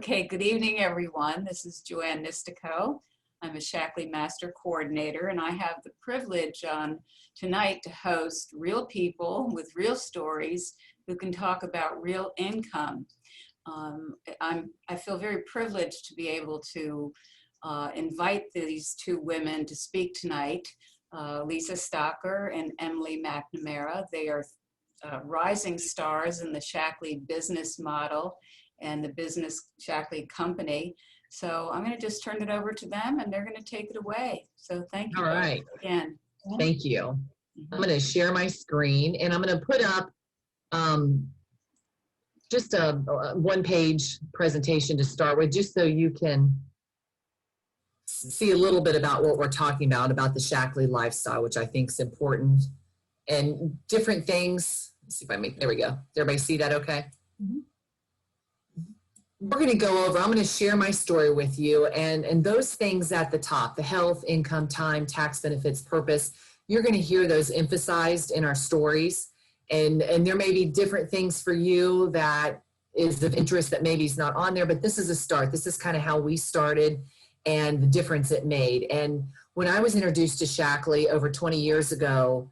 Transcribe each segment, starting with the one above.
Okay, good evening, everyone. This is Joanne Nistico. I'm a Shaklee Master Coordinator, and I have the privilege tonight to host real people with real stories who can talk about real income. I feel very privileged to be able to invite these two women to speak tonight, Lisa Stocker and Emily McNamara. They are rising stars in the Shaklee business model and the business Shaklee company. So I'm going to just turn it over to them and they're going to take it away. So thank you All right. again. Thank you. I'm going to share my screen and I'm going to put up just a one-page presentation to start with, just so you can see a little bit about what we're talking about the Shaklee lifestyle, which I think is important, and different things. Let's see if I make, there we go. Does everybody see that okay? Mm-hmm. We're going to go over, I'm going to share my story with you, and those things at the top, the health, income, time, tax benefits, purpose, you're going to hear those emphasized in our stories, and there may be different things for you that is of interest that maybe is not on there, but this is a start. This is kind of how we started and the difference it made. And when I was introduced to Shaklee over 20 years ago,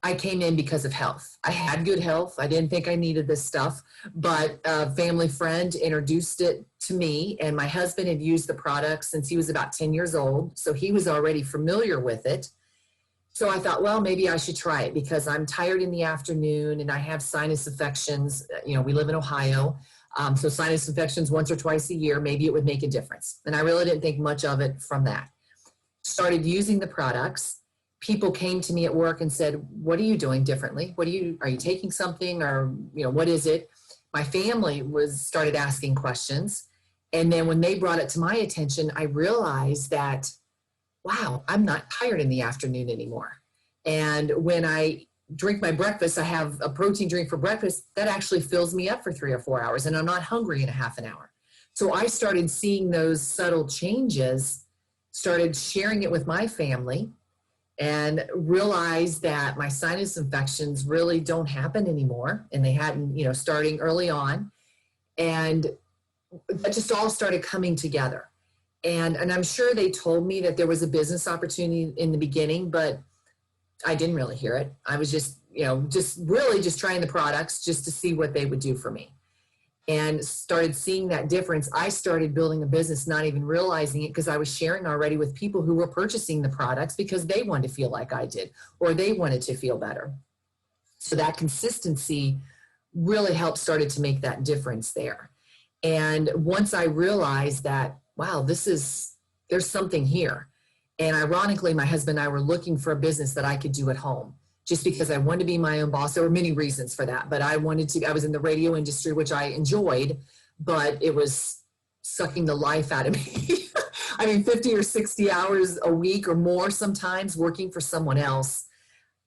I came in because of health. I had good health. I didn't think I needed this stuff, but a family friend introduced it to me, and my husband had used the product since he was about 10 years old, so he was already familiar with it. So I thought, well, maybe I should try it because I'm tired in the afternoon and I have sinus infections. You know, we live in Ohio, so sinus infections once or twice a year, maybe it would make a difference. And I really didn't think much of it from that. Started using the products. People came to me at work and said, what are you doing differently? Are you taking something, or, you know, what is it? My family started asking questions. And then when they brought it to my attention, I realized that, wow, I'm not tired in the afternoon anymore. And when I drink my breakfast, I have a protein drink for breakfast that actually fills me up for 3 or 4 hours, and I'm not hungry in a half an hour. So I started seeing those subtle changes, started sharing it with my family, and realized that my sinus infections really don't happen anymore. And they hadn't, you know, starting early on. And that just all started coming together. And I'm sure they told me that there was a business opportunity in the beginning, but I didn't really hear it. I was just, you know, just trying the products just to see what they would do for me. And started seeing that difference. I started building a business, not even realizing it, because I was sharing already with people who were purchasing the products because they wanted to feel like I did, or they wanted to feel better. So that consistency really started to make that difference there. And once I realized that, wow, there's something here. And ironically, my husband and I were looking for a business that I could do at home, just because I wanted to be my own boss. There were many reasons for that, but I was in the radio industry, which I enjoyed, but it was sucking the life out of me. I mean, 50 or 60 hours a week or more sometimes working for someone else.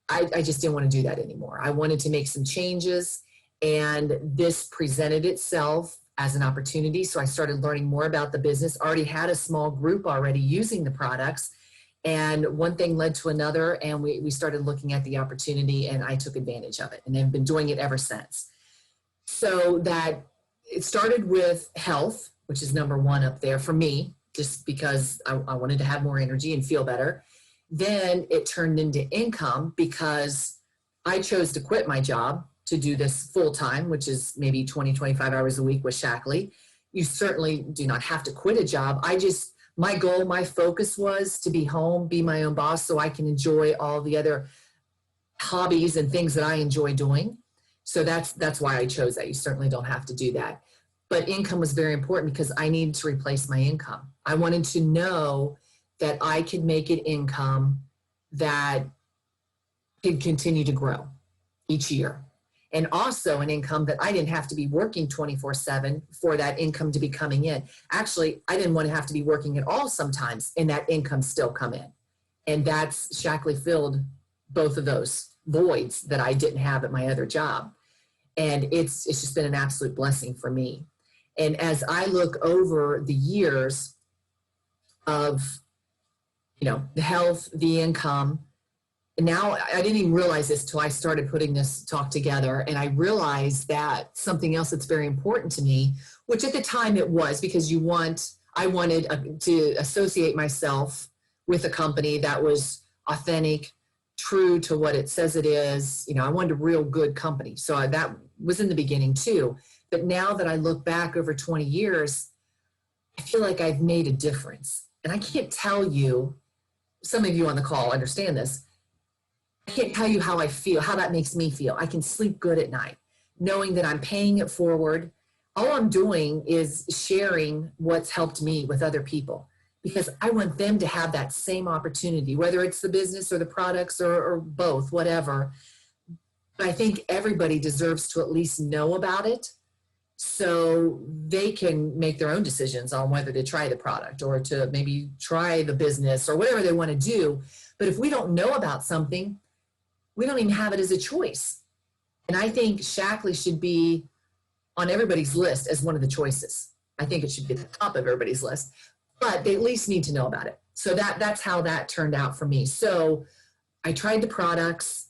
I just didn't want to do that anymore. I wanted to make some changes, and this presented itself as an opportunity. So I started learning more about the business, already had a small group already using the products. And one thing led to another, and we started looking at the opportunity, and I took advantage of it, and have been doing it ever since. So that it started with health, which is number one up there for me, just because I wanted to have more energy and feel better. Then it turned into income because I chose to quit my job to do this full time, which is maybe 20, 25 hours a week with Shaklee. You certainly do not have to quit a job. My goal, my focus was to be home, be my own boss, so I can enjoy all the other hobbies and things that I enjoy doing. So that's why I chose that. You certainly don't have to do that. But income was very important because I needed to replace my income. I wanted to know that I could make an income that could continue to grow each year. And also an income that I didn't have to be working 24/7 for that income to be coming in. Actually, I didn't want to have to be working at all sometimes and that income still come in. And that's Shaklee filled both of those voids that I didn't have at my other job. And it's just been an absolute blessing for me. And as I look over the years of, you know, the health, the income, And now I didn't even realize this till I started putting this talk together. And I realized that something else that's very important to me, which at the time it was, because I wanted to associate myself with a company that was authentic, true to what it says it is. I wanted a real good company. So that was in the beginning too. But now that I look back over 20 years, I feel like I've made a difference. And I can't tell you, some of you on the call understand this, I can't tell you how I feel, how that makes me feel. I can sleep good at night, knowing that I'm paying it forward. All I'm doing is sharing what's helped me with other people, because I want them to have that same opportunity, whether it's the business or the products or both, whatever. But I think everybody deserves to at least know about it so they can make their own decisions on whether to try the product or to maybe try the business or whatever they want to do. But if we don't know about something, we don't even have it as a choice. And I think Shaklee should be on everybody's list as one of the choices. I think it should be at the top of everybody's list, but they at least need to know about it. So that's how that turned out for me. So I tried the products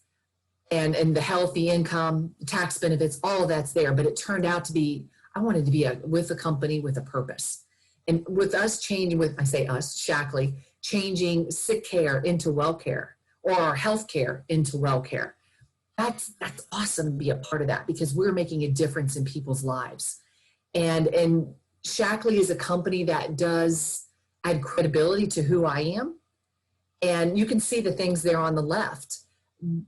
and the health, the income, the tax benefits, all of that's there, but it turned out to be, I wanted to be with a company with a purpose. And with us changing, I say us, Shaklee, changing sick care into well care, or health care into well care. That's awesome to be a part of that, because we're making a difference in people's lives. And Shaklee is a company that does add credibility to who I am. And you can see the things there on the left.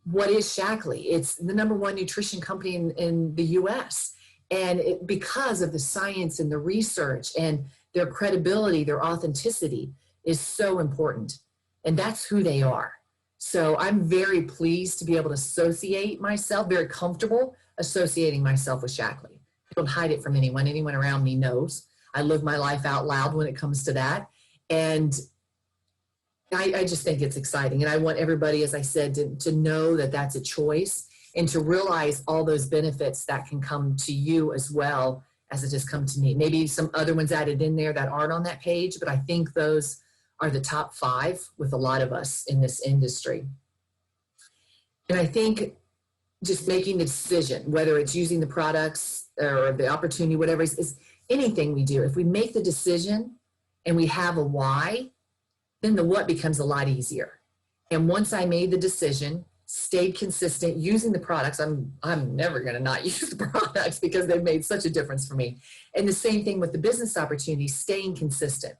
What is Shaklee? It's the #1 nutrition company in the US. And because of the science and the research and their credibility, their authenticity is so important. And that's who they are. So I'm very pleased to be able to associate myself, very comfortable associating myself with Shaklee. I don't hide it from anyone. Anyone around me knows. I live my life out loud when it comes to that. And I just think it's exciting. And I want everybody, as I said, to know that that's a choice and to realize all those benefits that can come to you as well as it has come to me. Maybe some other ones added in there that aren't on that page, but I think those are the top 5 with a lot of us in this industry. And I think just making the decision, whether it's using the products or the opportunity, whatever is anything we do, if we make the decision and we have a why, then the what becomes a lot easier. And once I made the decision, stayed consistent using the products, I'm never going to not use the products because they've made such a difference for me. And the same thing with the business opportunity, staying consistent.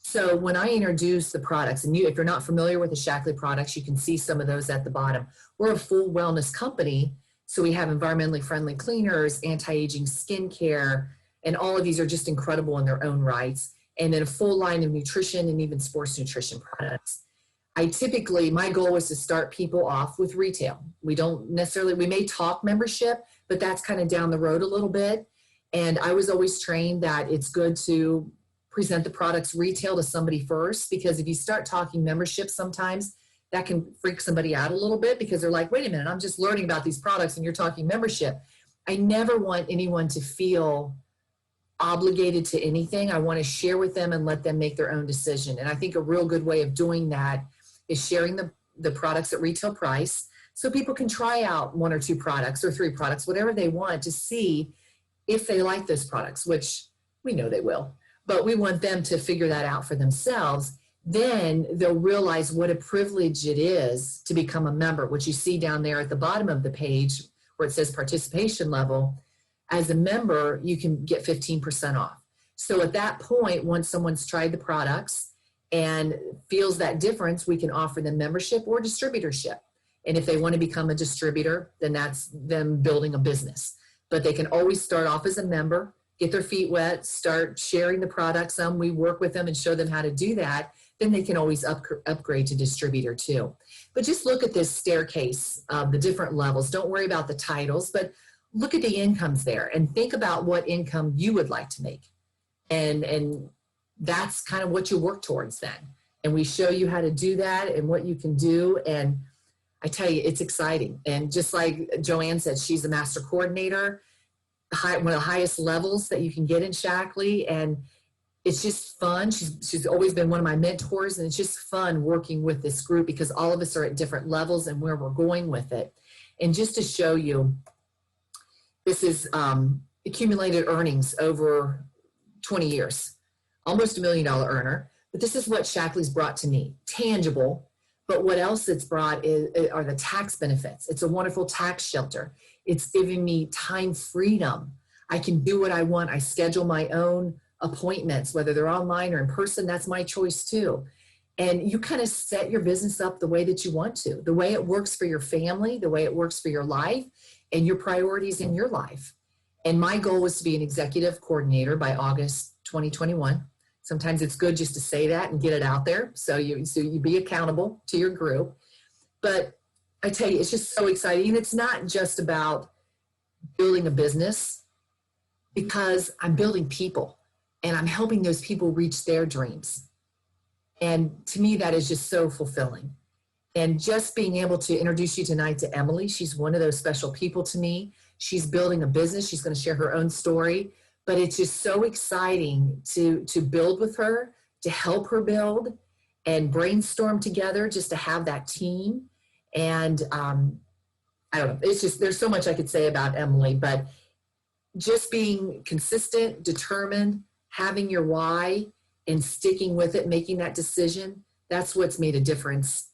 So when I introduce the products, and if you're not familiar with the Shaklee products, you can see some of those at the bottom. We're a full wellness company, so we have environmentally friendly cleaners, anti-aging skincare, and all of these are just incredible in their own rights. And then a full line of nutrition and even sports nutrition products. My goal is to start people off with retail. We may talk membership, but that's kind of down the road a little bit. And I was always trained that it's good to present the products retail to somebody first, because if you start talking membership, sometimes that can freak somebody out a little bit because they're like, wait a minute, I'm just learning about these products and you're talking membership. I never want anyone to feel obligated to anything. I want to share with them and let them make their own decision. And I think a real good way of doing that is sharing the products at retail price so people can try out 1 or 2 products or 3 products, whatever they want, to see if they like those products, which we know they will. But we want them to figure that out for themselves. Then they'll realize what a privilege it is to become a member, which you see down there at the bottom of the page where it says participation level. As a member, you can get 15% off. So at that point, once someone's tried the products and feels that difference, we can offer them membership or distributorship. And if they want to become a distributor, then that's them building a business. But they can always start off as a member, get their feet wet, start sharing the products. We work with them and show them how to do that. Then they can always upgrade to distributor too. But just look at this staircase of the different levels. Don't worry about the titles, but look at the incomes there and think about what income you would like to make. And that's kind of what you work towards then. And we show you how to do that and what you can do. And I tell you, it's exciting. And just like Joanne said, she's a master coordinator, one of the highest levels that you can get in Shaklee. And it's just fun. She's always been one of my mentors, and it's just fun working with this group because all of us are at different levels and where we're going with it. And just to show you, this is accumulated earnings over 20 years, almost $1 million earner. But this is what Shaklee's brought to me, tangible. But what else it's brought are the tax benefits. It's a wonderful tax shelter. It's giving me time freedom. I can do what I want. I schedule my own appointments, whether they're online or in person. That's my choice too. And you kind of set your business up the way that you want to, the way it works for your family, the way it works for your life and your priorities in your life. And my goal was to be an executive coordinator by August 2021. Sometimes it's good just to say that and get it out there so you be accountable to your group. But I tell you, it's just so exciting. And it's not just about building a business, because I'm building people and I'm helping those people reach their dreams. And to me, that is just so fulfilling. And just being able to introduce you tonight to Emily, she's one of those special people to me. She's building a business. She's going to share her own story. But it's just so exciting to build with her, to help her build and brainstorm together, just to have that team. And I don't know, it's just, there's so much I could say about Emily, but just being consistent, determined, having your why and sticking with it, making that decision, that's what's made a difference,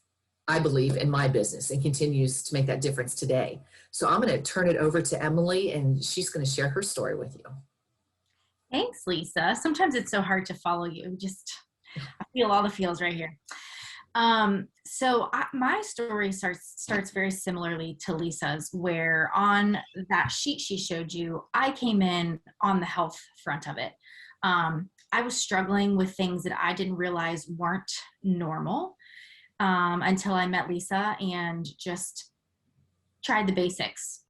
I believe, in my business and continues to make that difference today. So I'm going to turn it over to Emily and she's going to share her story with you. Thanks, Lisa. Sometimes it's so hard to follow you. I feel all the feels right here. My story starts very similarly to Lisa's, where on that sheet she showed you, I came in on the health front of it. I was struggling with things that I didn't realize weren't normal until I met Lisa and just tried the basics.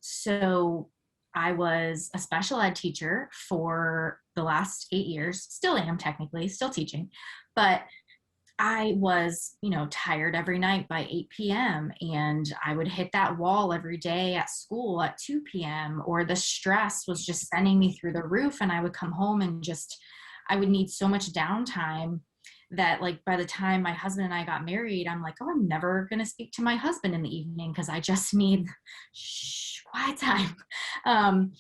So I was a special ed teacher for the last 8 years, still am technically, still teaching, but I was, tired every night by 8 p.m. and I would hit that wall every day at school at 2 p.m. or the stress was just sending me through the roof and I would come home and I would need so much downtime that by the time my husband and I got married, I'm like, oh, I'm never going to speak to my husband in the evening because I just need quiet time.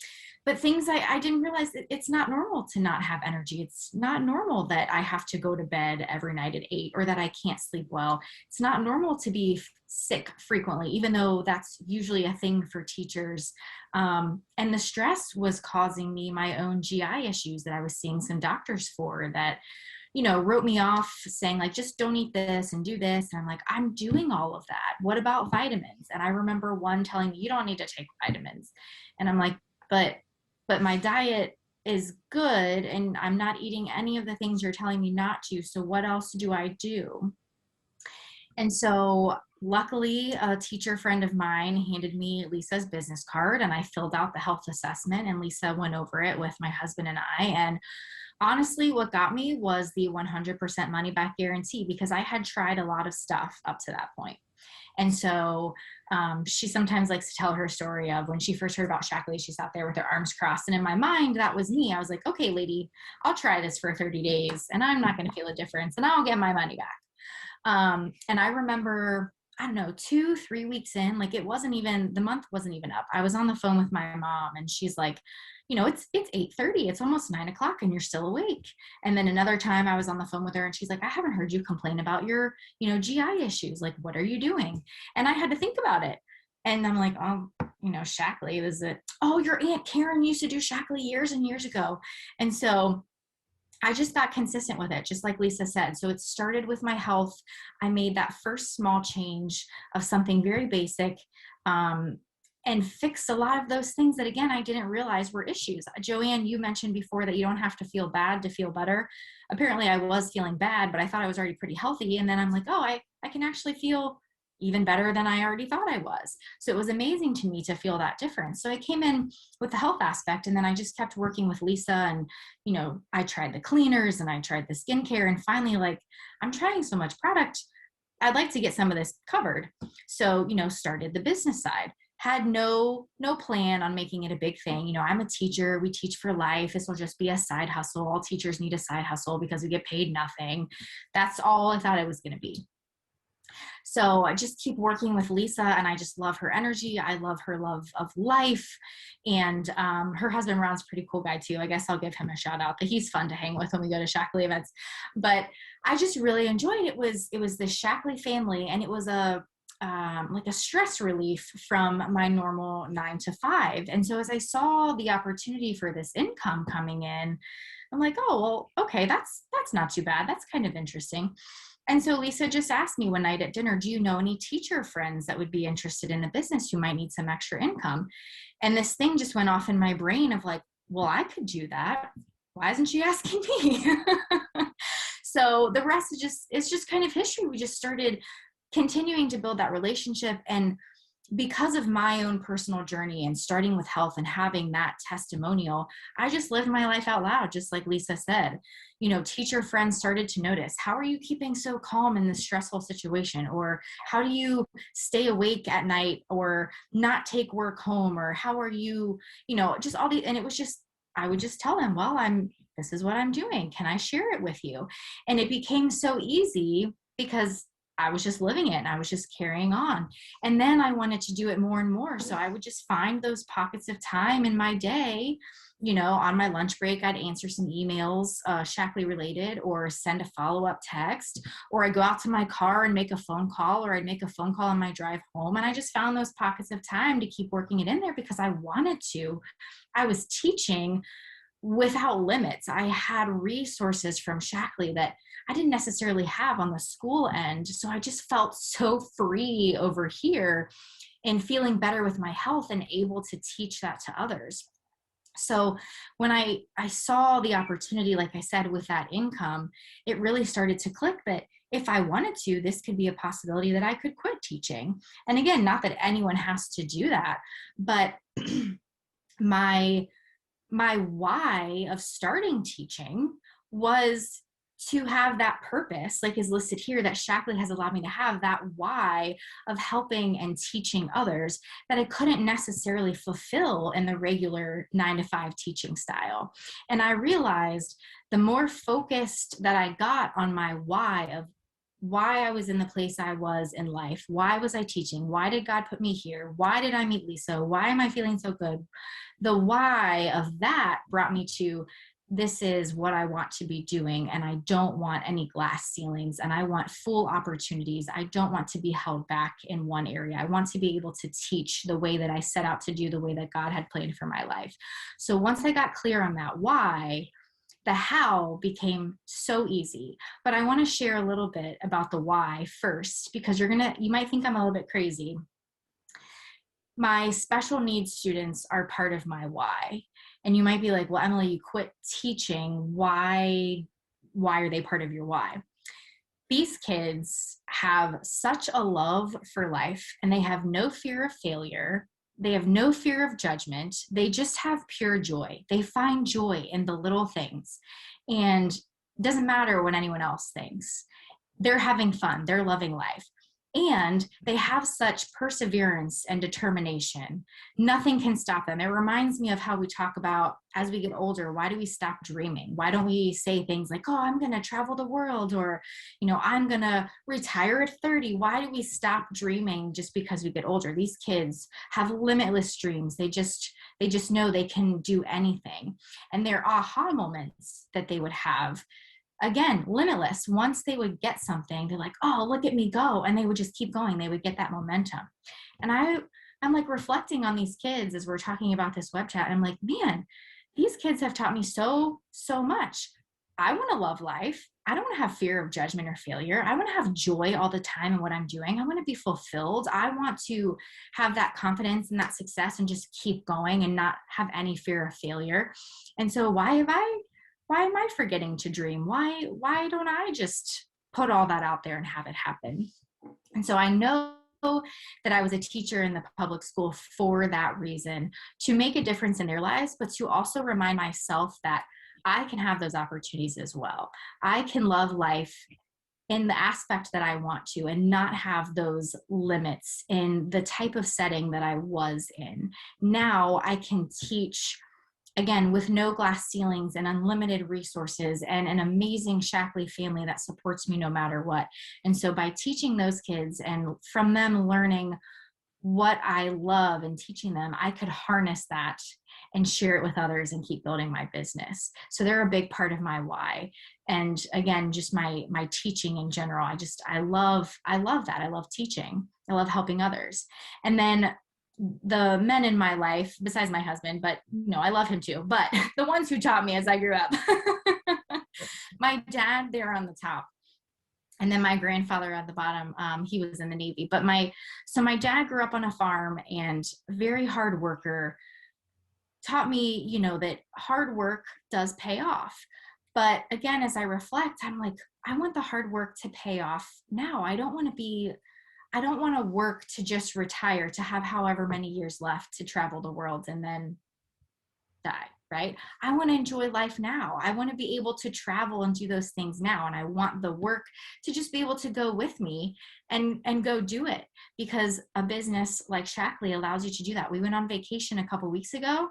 But things I didn't realize it's not normal to not have energy. It's not normal that I have to go to bed every night at 8 or that I can't sleep well. It's not normal to be sick frequently, even though that's usually a thing for teachers. And the stress was causing me my own GI issues that I was seeing some doctors for that, wrote me off saying just don't eat this and do this. And I'm like, I'm doing all of that. What about vitamins? And I remember one telling me you don't need to take vitamins. And I'm like, but my diet is good and I'm not eating any of the things you're telling me not to. So what else do I do? And so luckily a teacher friend of mine handed me Lisa's business card and I filled out the health assessment and Lisa went over it with my husband and I. And honestly, what got me was the 100% money back guarantee because I had tried a lot of stuff up to that point. And so she sometimes likes to tell her story of when she first heard about Shaklee, she sat there with her arms crossed. And in my mind, that was me. I was like, okay, lady, I'll try this for 30 days and I'm not going to feel a difference and I'll get my money back. And I remember, 2-3 weeks in, the month wasn't even up. I was on the phone with my mom and she's like, it's 8:30, it's almost 9 o'clock and you're still awake. And then another time I was on the phone with her and she's like, I haven't heard you complain about your, GI issues. Like, what are you doing? And I had to think about it. And I'm like, oh, Shaklee, was it? Oh, your Aunt Karen used to do Shaklee years and years ago. And so I just got consistent with it, just like Lisa said. So it started with my health. I made that first small change of something very basic, and fixed a lot of those things that, again, I didn't realize were issues. Joanne, you mentioned before that you don't have to feel bad to feel better. Apparently I was feeling bad, but I thought I was already pretty healthy. And then I'm like, oh, I can actually feel even better than I already thought I was. So it was amazing to me to feel that difference. So I came in with the health aspect and then I just kept working with Lisa and, I tried the cleaners and I tried the skincare and finally I'm trying so much product. I'd like to get some of this covered. So, started the business side. had no plan on making it a big thing. You know, I'm a teacher, we teach for life. This will just be a side hustle. All teachers need a side hustle because we get paid nothing. That's all I thought it was going to be. So I just keep working with Lisa, and I just love her energy. I love her love of life. And her husband Ron's a pretty cool guy too. I guess I'll give him a shout out, that he's fun to hang with when we go to Shaklee events. But I just really enjoyed it. It was the Shaklee family, and it was like a stress relief from my normal 9 to 5. And so as I saw the opportunity for this income coming in, I'm like, oh, well, okay, that's not too bad. That's kind of interesting. And so Lisa just asked me one night at dinner, do you know any teacher friends that would be interested in the business who might need some extra income? And this thing just went off in my brain of like, well, I could do that. Why isn't she asking me? So the rest is it's just kind of history. We just started continuing to build that relationship. And because of my own personal journey and starting with health and having that testimonial, I just lived my life out loud, just like Lisa said. You know, teacher friends started to notice, how are you keeping so calm in this stressful situation? Or how do you stay awake at night or not take work home? Or how are you, you know, just all the, and it was just, I would just tell them, well, this is what I'm doing. Can I share it with you? And it became so easy because I was just living it and I was just carrying on. And then I wanted to do it more and more. So I would just find those pockets of time in my day, you know, on my lunch break, I'd answer some emails, Shaklee related, or send a follow-up text, or I go out to my car and make a phone call, or I'd make a phone call on my drive home. And I just found those pockets of time to keep working it in there because I wanted to. I was teaching without limits. I had resources from Shaklee that I didn't necessarily have on the school end. So I just felt so free over here and feeling better with my health and able to teach that to others. So when I saw the opportunity, like I said, with that income, it really started to click that if I wanted to, this could be a possibility that I could quit teaching. And again, not that anyone has to do that, but my why of starting teaching was to have that purpose, like is listed here, that Shaklee has allowed me to have that why of helping and teaching others that I couldn't necessarily fulfill in the regular 9 to 5 teaching style. And I realized the more focused that I got on my why of why I was in the place I was in life, why was I teaching, why did God put me here, why did I meet Lisa, why am I feeling so good? The why of that brought me to, this is what I want to be doing, and I don't want any glass ceilings, and I want full opportunities. I don't want to be held back in one area. I want to be able to teach the way that I set out to do, the way that God had planned for my life. So once I got clear on that why, the how became so easy. But I want to share a little bit about the why first, because you might think I'm a little bit crazy. My special needs students are part of my why. And you might be like, well, Emily, you quit teaching. Why are they part of your why? These kids have such a love for life, and they have no fear of failure. They have no fear of judgment. They just have pure joy. They find joy in the little things. And it doesn't matter what anyone else thinks. They're having fun. They're loving life. And they have such perseverance and determination. Nothing can stop them. It reminds me of how we talk about as we get older, why do we stop dreaming? Why don't we say things like, oh, I'm going to travel the world, or, you know, I'm going to retire at 30. Why do we stop dreaming just because we get older? These kids have limitless dreams. They just know they can do anything. And their aha moments that they would have, again, limitless. Once they would get something, they're like, oh, look at me go. And they would just keep going. They would get that momentum. And I'm like reflecting on these kids as we're talking about this web chat. And I'm like, man, these kids have taught me so much. I want to love life. I don't want to have fear of judgment or failure. I want to have joy all the time in what I'm doing. I want to be fulfilled. I want to have that confidence and that success and just keep going and not have any fear of failure. And so why am I forgetting to dream? Why don't I just put all that out there and have it happen? And so I know that I was a teacher in the public school for that reason, to make a difference in their lives, but to also remind myself that I can have those opportunities as well. I can love life in the aspect that I want to, and not have those limits in the type of setting that I was in. Now I can teach, again, with no glass ceilings and unlimited resources and an amazing Shaklee family that supports me no matter what. And so by teaching those kids and from them learning what I love and teaching them, I could harness that and share it with others and keep building my business. So they're a big part of my why. And again, just my teaching in general. I love that. I love teaching. I love helping others. And then the men in my life, besides my husband, but I love him too, but the ones who taught me as I grew up, my dad, they're on the top. And then my grandfather at the bottom, he was in the Navy. But my dad grew up on a farm and very hard worker, taught me, that hard work does pay off. But again, as I reflect, I'm like, I want the hard work to pay off now. I don't want to work to just retire, to have however many years left to travel the world and then die, right? I want to enjoy life now. I want to be able to travel and do those things now. And I want the work to just be able to go with me and go do it, because a business like Shaklee allows you to do that. We went on vacation a couple weeks ago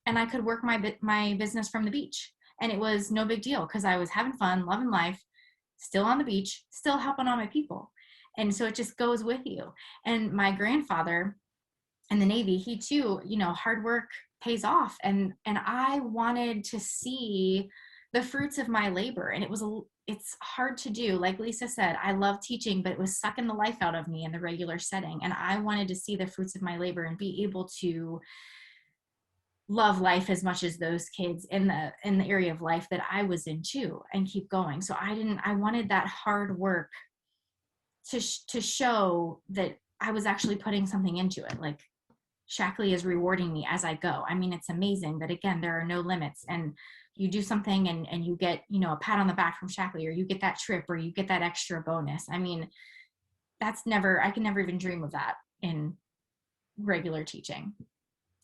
and I could work my business from the beach. And it was no big deal because I was having fun, loving life, still on the beach, still helping all my people. And so it just goes with you. And my grandfather in the Navy, he too, hard work pays off. And I wanted to see the fruits of my labor. And it's hard to do. Like Lisa said, I love teaching, but it was sucking the life out of me in the regular setting. And I wanted to see the fruits of my labor and be able to love life as much as those kids in the area of life that I was in too, and keep going. So I wanted that hard work to show that I was actually putting something into it. Like Shaklee is rewarding me as I go. I mean, it's amazing that, again, there are no limits, and you do something and you get, a pat on the back from Shaklee, or you get that trip, or you get that extra bonus. I mean, I can never even dream of that in regular teaching.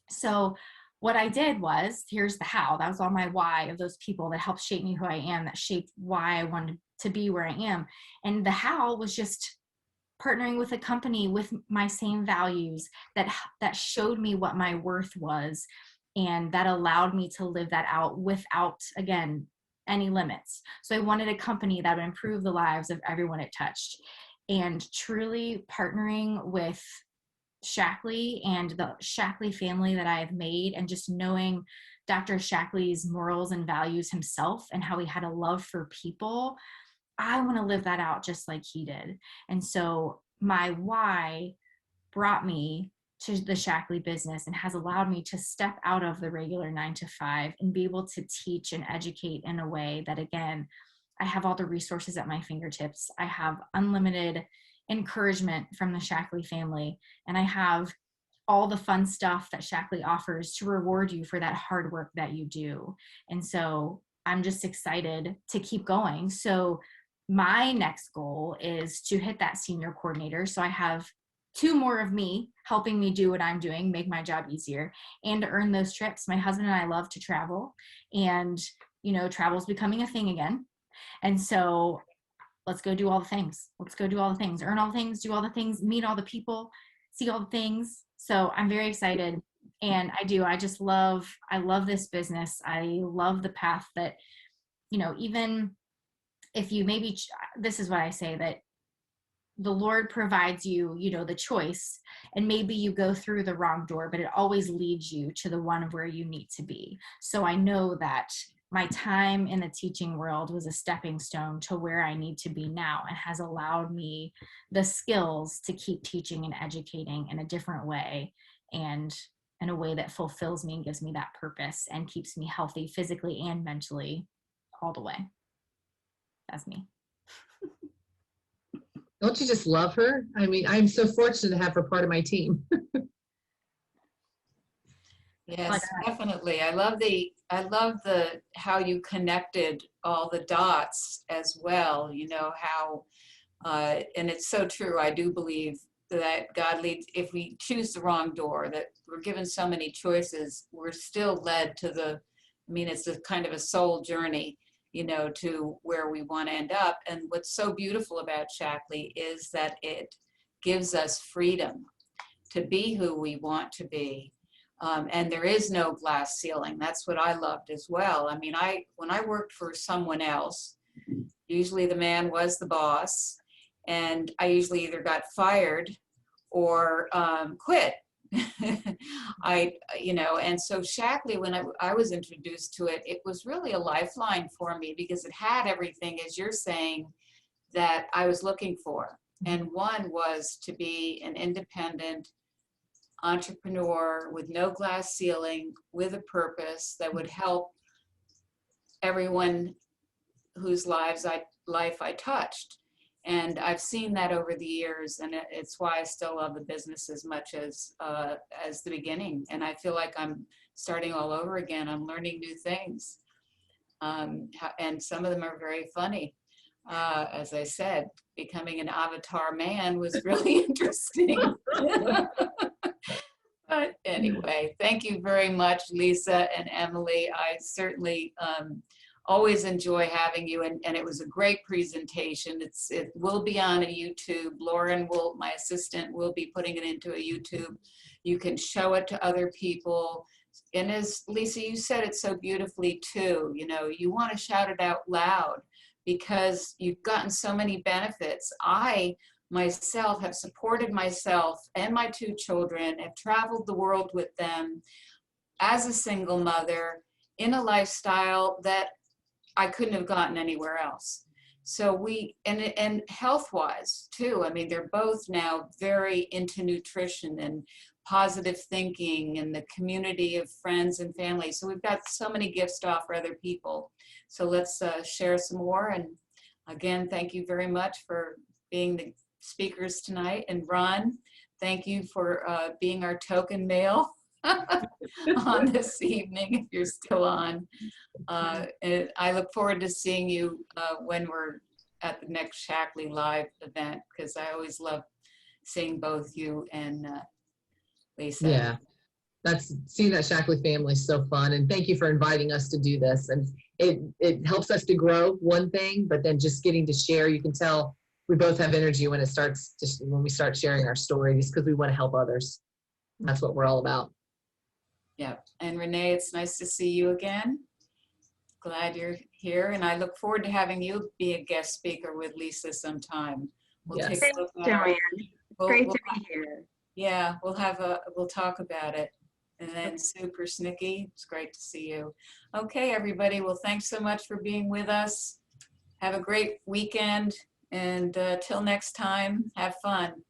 So what I did was, here's the how. That was all my why of those people that helped shape me who I am, that shaped why I wanted to be where I am. And the how was just partnering with a company with my same values that showed me what my worth was, and that allowed me to live that out without, again, any limits. So I wanted a company that would improve the lives of everyone it touched. And truly partnering with Shaklee and the Shaklee family that I have made, and just knowing Dr. Shaklee's morals and values himself and how he had a love for people, I want to live that out just like he did. And so my why brought me to the Shaklee business and has allowed me to step out of the regular 9-to-5 and be able to teach and educate in a way that, again, I have all the resources at my fingertips. I have unlimited encouragement from the Shaklee family, and I have all the fun stuff that Shaklee offers to reward you for that hard work that you do. And so I'm just excited to keep going. So my next goal is to hit that senior coordinator. So I have 2 more of me helping me do what I'm doing, make my job easier, and to earn those trips. My husband and I love to travel, and, travel is becoming a thing again. And so let's go do all the things. Let's go do all the things, earn all the things, do all the things, meet all the people, see all the things. So I'm very excited. And I love this business. I love the path that, even if you this is what I say, that the Lord provides you, the choice, and maybe you go through the wrong door, but it always leads you to the one where you need to be. So I know that my time in the teaching world was a stepping stone to where I need to be now, and has allowed me the skills to keep teaching and educating in a different way, and in a way that fulfills me and gives me that purpose and keeps me healthy physically and mentally all the way. That's me. Don't you just love her? I mean, I'm so fortunate to have her part of my team. Yes, definitely. I love the how you connected all the dots as well. How, and it's so true. I do believe that God leads, if we choose the wrong door, that we're given so many choices, we're still led to it's a kind of a soul journey. to where we want to end up. And what's so beautiful about Shaklee is that it gives us freedom to be who we want to be. And there is no glass ceiling. That's what I loved as well. I mean, when I worked for someone else, usually the man was the boss, and I usually either got fired or quit. And so Shaklee, when I was introduced to it, it was really a lifeline for me because it had everything, as you're saying, that I was looking for. And one was to be an independent entrepreneur with no glass ceiling, with a purpose that would help everyone whose life I touched. And I've seen that over the years, and it's why I still love the business as much as the beginning. And I feel like I'm starting all over again. I'm learning new things, and some of them are very funny. As I said, becoming an avatar man was really interesting. But anyway, thank you very much, Lisa and Emily. I certainly always enjoy having you, and it was a great presentation. It will be on a YouTube. Lauren my assistant, will be putting it into a YouTube. You can show it to other people. And as Lisa, you said it so beautifully too, you want to shout it out loud because you've gotten so many benefits. I myself have supported myself and my 2 children, have traveled the world with them as a single mother in a lifestyle that I couldn't have gotten anywhere else. So and health-wise too, I mean, they're both now very into nutrition and positive thinking and the community of friends and family. So we've got so many gifts to offer other people. So let's share some more. And again, thank you very much for being the speakers tonight. And Ron, thank you for being our token male on this evening, if you're still on. And I look forward to seeing you when we're at the next Shaklee Live event, because I always love seeing both you and Lisa. Yeah, seeing that Shaklee family is so fun, and thank you for inviting us to do this. And it helps us to grow, one thing, but then just getting to share, you can tell we both have energy when when we start sharing our stories, because we want to help others. That's what we're all about. Yeah, and Renee, it's nice to see you again. Glad you're here, and I look forward to having you be a guest speaker with Lisa sometime. We'll Yes. take a look at Joanne. Great we'll to be here. Yeah, we'll talk about it. And then Super Snicky, it's great to see you. Okay, everybody. Well, thanks so much for being with us. Have a great weekend, and till next time, have fun.